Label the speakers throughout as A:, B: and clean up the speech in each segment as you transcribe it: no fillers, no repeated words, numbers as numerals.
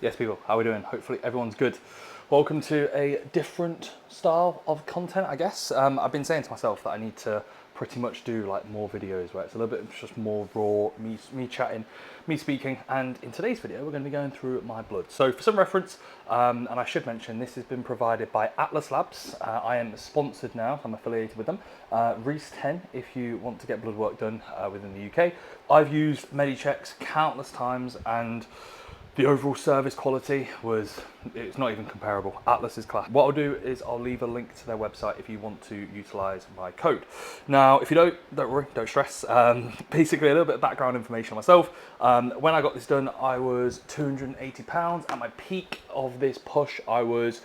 A: Yes, people, how are we doing? Hopefully everyone's good. Welcome to a different style of content, I guess. I've been saying to myself that I need to pretty much do like more videos where it's a little bit just more raw, me chatting, me speaking. And in today's video, we're going to be going through my blood. So for some reference, and I should mention, this has been provided by Atlas Labs. I am sponsored now, I'm affiliated with them. Reese 10, if you want to get blood work done within the UK. I've used MediChecks countless times, and the overall service quality it's not even comparable. Atlas is class. What I'll do is I'll leave a link to their website if you want to utilize my code. Now, if you don't worry, don't stress. Basically, a little bit of background information on myself. When I got this done, I was 280 pounds. At my peak of this push, I was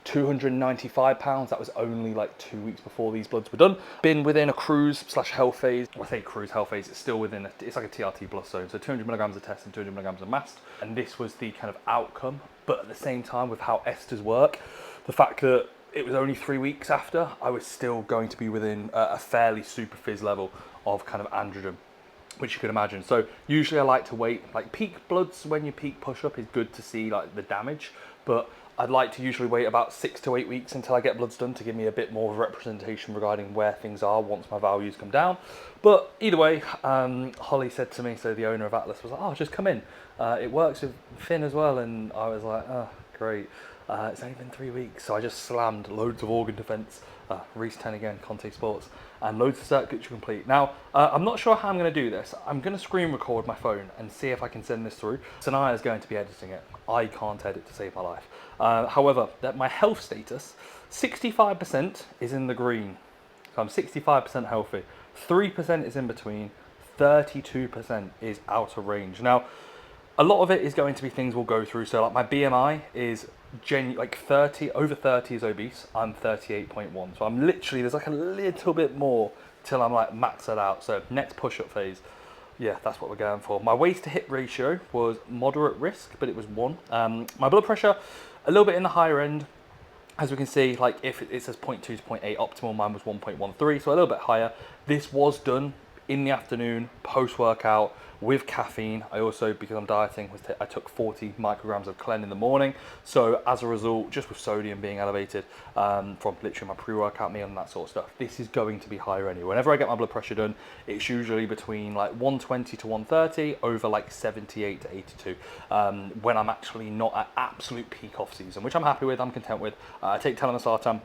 A: 295 pounds. That was only like 2 weeks before these bloods were done. Been within a cruise / health phase. When I say cruise health phase, it's still within it's like a TRT plus zone. So 200 milligrams of test and 200 milligrams of mast. And this was the kind of outcome. But at the same time, with how esters work, the fact that it was only 3 weeks after, I was still going to be within a fairly super fizz level of kind of androgen, which you can imagine. So usually I like to wait, like peak bloods when you peak push up is good to see like the damage, but I'd like to usually wait about 6 to 8 weeks until I get bloods done to give me a bit more representation regarding where things are once my values come down. But either way, Holly said to me, so the owner of Atlas was like, oh, just come in. It works with Finn as well. And I was like, oh, great. It's only been 3 weeks. So I just slammed loads of organ defense, Reese 10 again, Conte Sports, and loads of circuits to complete. Now, I'm not sure how I'm going to do this. I'm going to screen record my phone and see if I can send this through. Sanaya is going to be editing it. I can't edit to save my life. However, that my health status, 65% is in the green. So I'm 65% healthy. 3% is in between. 32% is out of range. Now, a lot of it is going to be things we'll go through. So like my BMI is like 30, over 30 is obese. I'm 38.1. So I'm literally, there's like a little bit more till I'm like maxed out. So next push-up phase. Yeah, that's what we're going for. My waist to hip ratio was moderate risk, but it was 1. My blood pressure, a little bit in the higher end. As we can see, like if it says 0.2 to 0.8 optimal, mine was 1.13, so a little bit higher. This was done in the afternoon, post-workout, with caffeine. I also, because I'm dieting, I took 40 micrograms of Clen in the morning. So as a result, just with sodium being elevated from literally my pre-workout meal and that sort of stuff, this is going to be higher anyway. Whenever I get my blood pressure done, it's usually between like 120 to 130 over like 78 to 82 when I'm actually not at absolute peak off season, which I'm happy with, I'm content with. I take telmisartan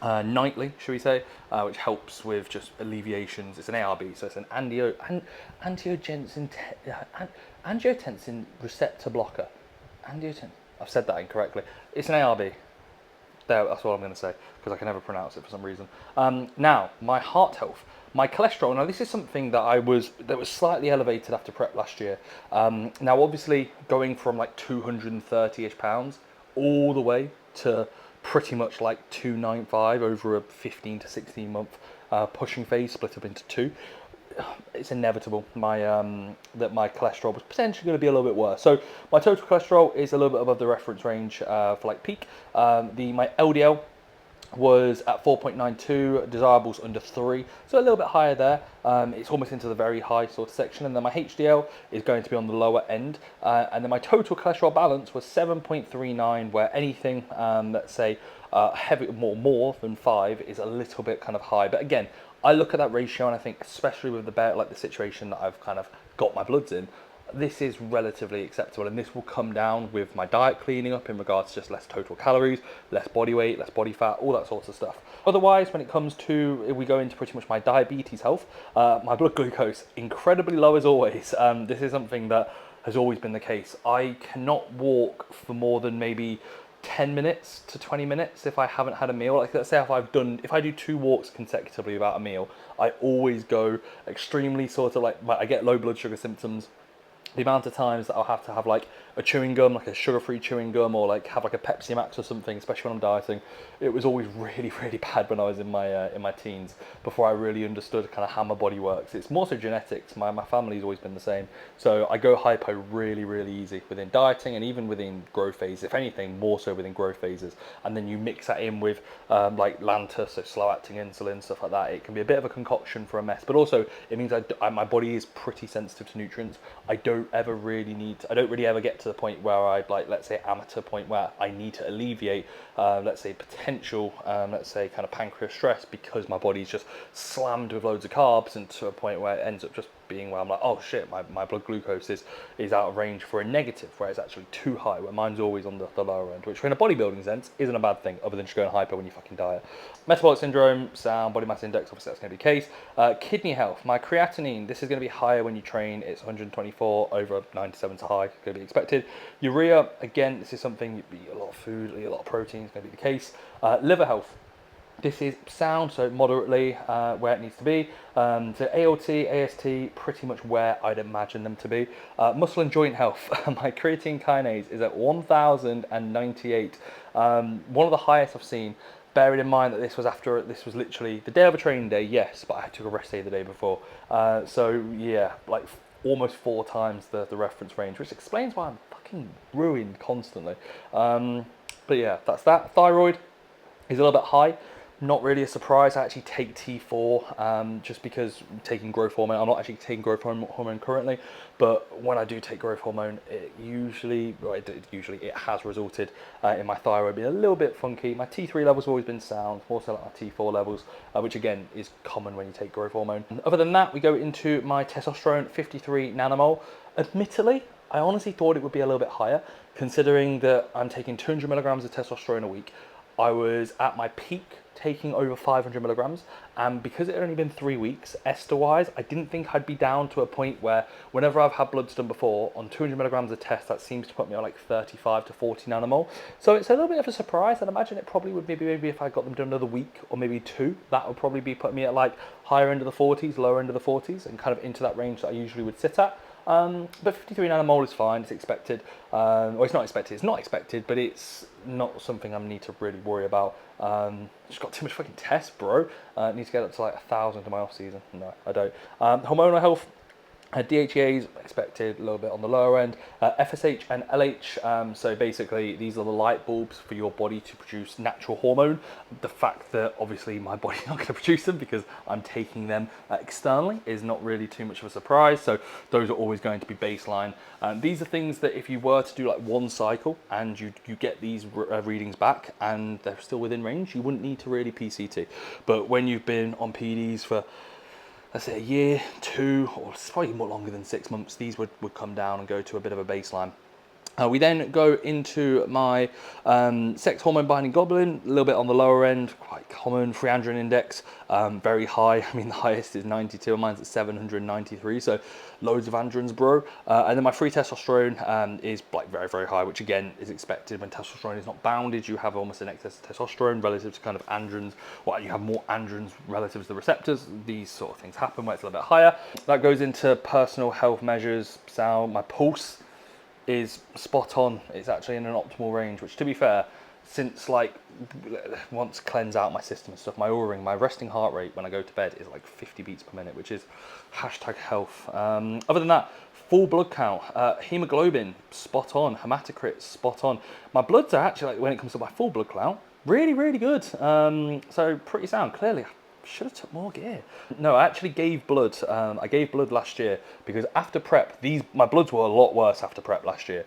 A: nightly, should we say, which helps with just alleviations. It's an ARB, so it's an angiotensin receptor blocker. I've said that incorrectly. It's an ARB. That's what I'm going to say, because I can never pronounce it for some reason. Now, my heart health. My cholesterol, now this is something that was slightly elevated after prep last year. Now, obviously, going from like 230-ish pounds all the way to pretty much like 295 over a 15 to 16 month pushing phase split up into 2. It's inevitable that my cholesterol was potentially going to be a little bit worse. So my total cholesterol is a little bit above the reference range for like peak. My LDL was at 4.92, desirables under 3, so a little bit higher there. It's almost into the very high sort of section, and then my HDL is going to be on the lower end, and then my total cholesterol balance was 7.39, where anything let's say heavy more than 5 is a little bit kind of high. But again, I look at that ratio and I think, especially with the situation that I've kind of got my bloods in, this is relatively acceptable, and this will come down with my diet cleaning up in regards to just less total calories, less body weight, less body fat, all that sorts of stuff. Otherwise, when it comes to, if we go into pretty much my diabetes health, my blood glucose, incredibly low as always. This is something that has always been the case. I cannot walk for more than maybe 10 minutes to 20 minutes if I haven't had a meal. Like, let's say if I do 2 walks consecutively without a meal, I always go extremely sort of like, I get low blood sugar symptoms. The amount of times that I'll have to have like a chewing gum, like a sugar-free chewing gum, or like have like a Pepsi Max or something, especially when I'm dieting. It was always really, really bad when I was in my teens, before I really understood kind of how my body works. It's more so genetics. My family's always been the same. So I go hypo really, really easy within dieting and even within growth phases. If anything, more so within growth phases. And then you mix that in with like Lantus, so slow-acting insulin, stuff like that. It can be a bit of a concoction for a mess, but also it means my body is pretty sensitive to nutrients. I don't don't ever really need to, I don't really ever get to the point where I, like, let's say amateur point where I need to alleviate, let's say potential, let's say kind of pancreas stress, because my body's just slammed with loads of carbs, and to a point where it ends up just being where I'm like, oh shit, my blood glucose is out of range for a negative, where it's actually too high, where mine's always on the lower end, which in a bodybuilding sense isn't a bad thing, other than just going hyper when you fucking diet. Metabolic syndrome, sound, body mass index, obviously that's going to be the case. Kidney health, my creatinine, this is going to be higher when you train. It's 124 over 97 to high, going to be expected. Urea, again, this is something, you eat a lot of food, eat a lot of protein, is going to be the case. Liver health, this is sound, so moderately where it needs to be. So ALT, AST, pretty much where I'd imagine them to be. Muscle and joint health, my creatine kinase is at 1098. One of the highest I've seen, bearing in mind that this was literally the day of a training day, yes, but I took a rest day the day before. So yeah, like almost 4 times the reference range, which explains why I'm fucking ruined constantly. But yeah, that's that. Thyroid is a little bit high. Not really a surprise. I actually take T4 just because taking growth hormone. I'm not actually taking growth hormone currently, but when I do take growth hormone, it has resulted in my thyroid being a little bit funky. My T3 levels have always been sound, more so like my T4 levels, which again is common when you take growth hormone. Other than that, we go into my testosterone, 53 nanomole. Admittedly, I honestly thought it would be a little bit higher, considering that I'm taking 200 milligrams of testosterone a week. I was at my peak taking over 500 milligrams, and because it had only been 3 weeks, ester-wise, I didn't think I'd be down to a point where whenever I've had bloods done before, on 200 milligrams of test, that seems to put me on like 35 to 40 nanomole. So it's a little bit of a surprise. I'd imagine it probably would maybe if I got them done another week or maybe 2, that would probably be putting me at like higher end of the 40s, lower end of the 40s, and kind of into that range that I usually would sit at. But 53 nanomole is fine, it's expected. Well, it's not expected, but it's not something I need to really worry about. Just got too much fucking tests, bro. Need to get up to like 1,000 in my off season. No, I don't. Hormonal health. DHEAs expected a little bit on the lower end. FSH and LH, so basically these are the light bulbs for your body to produce natural hormone. The fact that obviously my body's not going to produce them because I'm taking them externally is not really too much of a surprise. So those are always going to be baseline. These are things that if you were to do like one cycle and you get these readings back and they're still within range, you wouldn't need to really PCT. But when you've been on PDs for, let's say, a year, 2, or it's probably more longer than 6 months, these would come down and go to a bit of a baseline. We then go into my sex hormone binding globulin, a little bit on the lower end, quite common. Free androgen index, very high. I mean, the highest is 92, and mine's at 793, so loads of androgens, bro. And then my free testosterone is like very, very high, which again is expected. When testosterone is not bounded, you have almost an excess of testosterone relative to kind of androgens. Well, you have more androgens relative to the receptors. These sort of things happen where it's a little bit higher. That goes into personal health measures. So my pulse is spot on. It's actually in an optimal range, which, to be fair, since like once cleanse out my system and stuff, my Oura ring, my resting heart rate when I go to bed is like 50 beats per minute, which is #health. Other than that, full blood count, hemoglobin spot on, hematocrit spot on. My bloods are actually, like, when it comes to my full blood count, really, really good. So pretty sound. Clearly should have took more gear. No, I actually gave blood. I gave blood last year because after prep, my bloods were a lot worse after prep last year,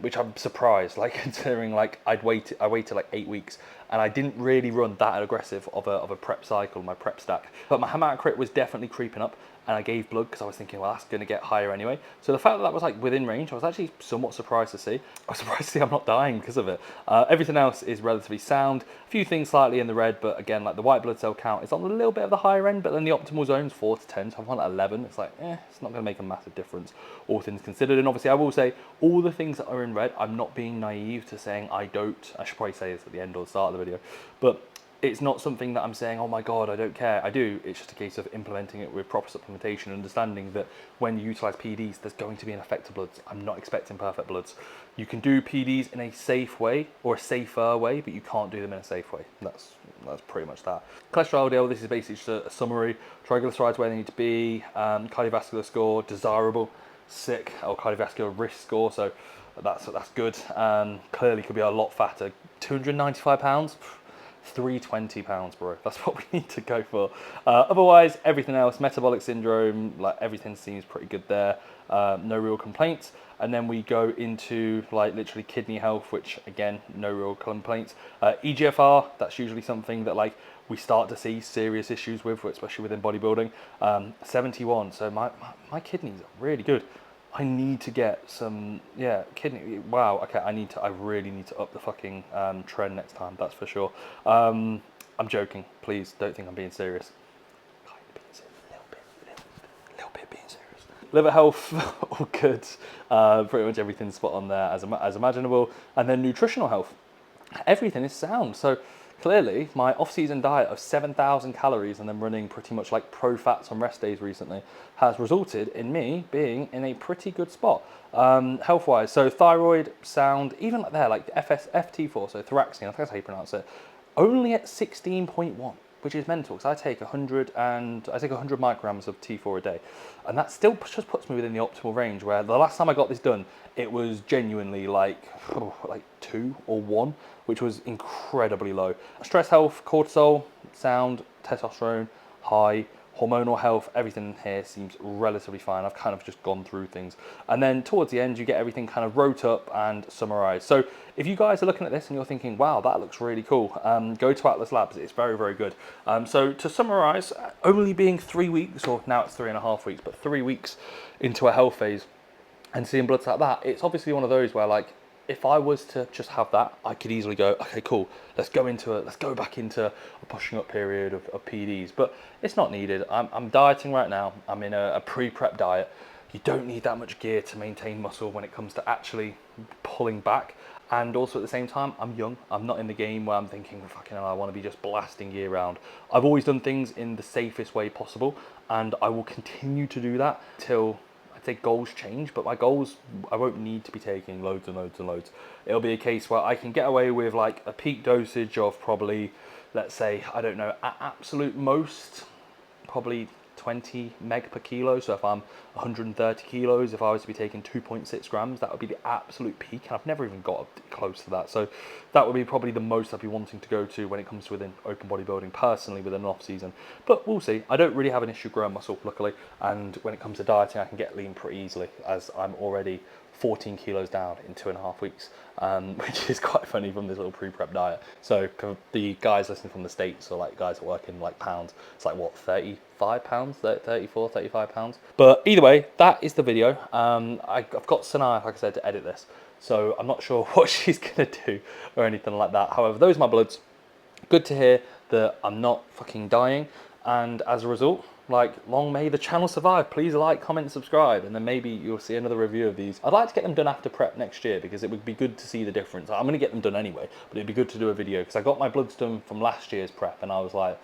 A: which I'm surprised, like, considering like I waited like 8 weeks and I didn't really run that aggressive of a prep cycle, my prep stack. But my hematocrit was definitely creeping up, and I gave blood because I was thinking, well, that's going to get higher anyway. So the fact that was like within range, I was actually somewhat surprised to see. I was surprised to see I'm not dying because of it. Everything else is relatively sound. A few things slightly in the red, but again, like the white blood cell count is on a little bit of the higher end, but then the optimal zone is 4 to 10, so I'm on at 11. It's like, it's not going to make a massive difference, all things considered. And obviously, I will say all the things that are in red, I'm not being naive to saying I don't. I should probably say this at the end or the start of the video, but it's not something that I'm saying, oh my God, I don't care. I do. It's just a case of implementing it with proper supplementation, understanding that when you utilize PDs, there's going to be an effect of bloods. I'm not expecting perfect bloods. You can do PDs in a safe way or a safer way, but you can't do them in a safe way. That's pretty much that. Cholesterol LDL, this is basically just a summary. Triglycerides where they need to be, cardiovascular score, desirable, sick, or cardiovascular risk score. So that's good. Clearly could be a lot fatter. 295 pounds. 320 pounds, bro. That's what we need to go for. Otherwise, everything else, metabolic syndrome, like everything seems pretty good there. no real complaints. And then we go into like literally kidney health, which again, no real complaints. EGFR, that's usually something that like we start to see serious issues with, especially within bodybuilding. 71, so my kidneys are really good. I need to get some, yeah, kidney, wow, okay, I really need to up the fucking trend next time, that's for sure. I'm joking, please don't think I'm being serious. Kind of being serious, a little bit being serious. Liver health, all good. Pretty much everything's spot on there as imaginable. And then nutritional health, everything is sound. So clearly my off-season diet of 7,000 calories and then running pretty much like pro fats on rest days recently has resulted in me being in a pretty good spot health-wise. So thyroid, sound, even like there, like FT4, so thoraxine, I think that's how you pronounce it, only at 16.1. Which is mental, because I take 100 micrograms of T4 a day, and that still just puts me within the optimal range. Where the last time I got this done, it was genuinely like 2 or 1, which was incredibly low. Stress health, cortisol, sound, testosterone, high. Hormonal health, everything here seems relatively fine. I've kind of just gone through things. And then towards the end, you get everything kind of wrote up and summarized. So if you guys are looking at this and you're thinking, wow, that looks really cool, go to Atlas Labs. It's very, very good. So to summarize, only being 3 weeks, or now it's 3.5 weeks, but 3 weeks into a health phase and seeing bloods like that, it's obviously one of those where like, if I was to just have that, I could easily go, okay, cool, let's go back into a pushing up period of PDs, but it's not needed. I'm dieting right now. I'm in a pre-prep diet. You don't need that much gear to maintain muscle when it comes to actually pulling back. And also at the same time, I'm young. I'm not in the game where I'm thinking, fucking hell, I want to be just blasting year round. I've always done things in the safest way possible, and I will continue to do that till I'd say goals change, but my goals, I won't need to be taking loads and loads and loads. It'll be a case where I can get away with like a peak dosage of probably, let's say, I don't know, at absolute most, probably 20 meg per kilo. So if I'm 130 kilos, if I was to be taking 2.6 grams, that would be the absolute peak. And I've never even got close to that. So that would be probably the most I'd be wanting to go to when it comes to within open bodybuilding personally within an off season. But we'll see. I don't really have an issue growing muscle, luckily. And when it comes to dieting, I can get lean pretty easily, as I'm already 14 kilos down in 2.5 weeks, which is quite funny from this little pre-prep diet. So the guys listening from the States, or like guys that work in like pounds, it's like what, 35 pounds, 34, 35 pounds. But either way, that is the video. I've got Sanaa, like I said, to edit this. So I'm not sure what she's gonna do or anything like that. However, those are my bloods. Good to hear that I'm not fucking dying. And as a result, like, long may the channel survive. Please like, comment, subscribe, and then maybe you'll see another review of these. I'd like to get them done after prep next year, because it would be good to see the difference. I'm going to get them done anyway, but it'd be good to do a video, because I got my bloods done from last year's prep, and I was like,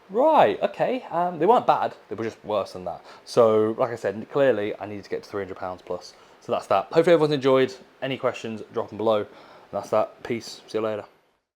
A: right, okay, they weren't bad, they were just worse than that. So, like I said, clearly I needed to get to 300 pounds plus. So that's that. Hopefully everyone's enjoyed. Any questions, drop them below. And that's that. Peace. See you later.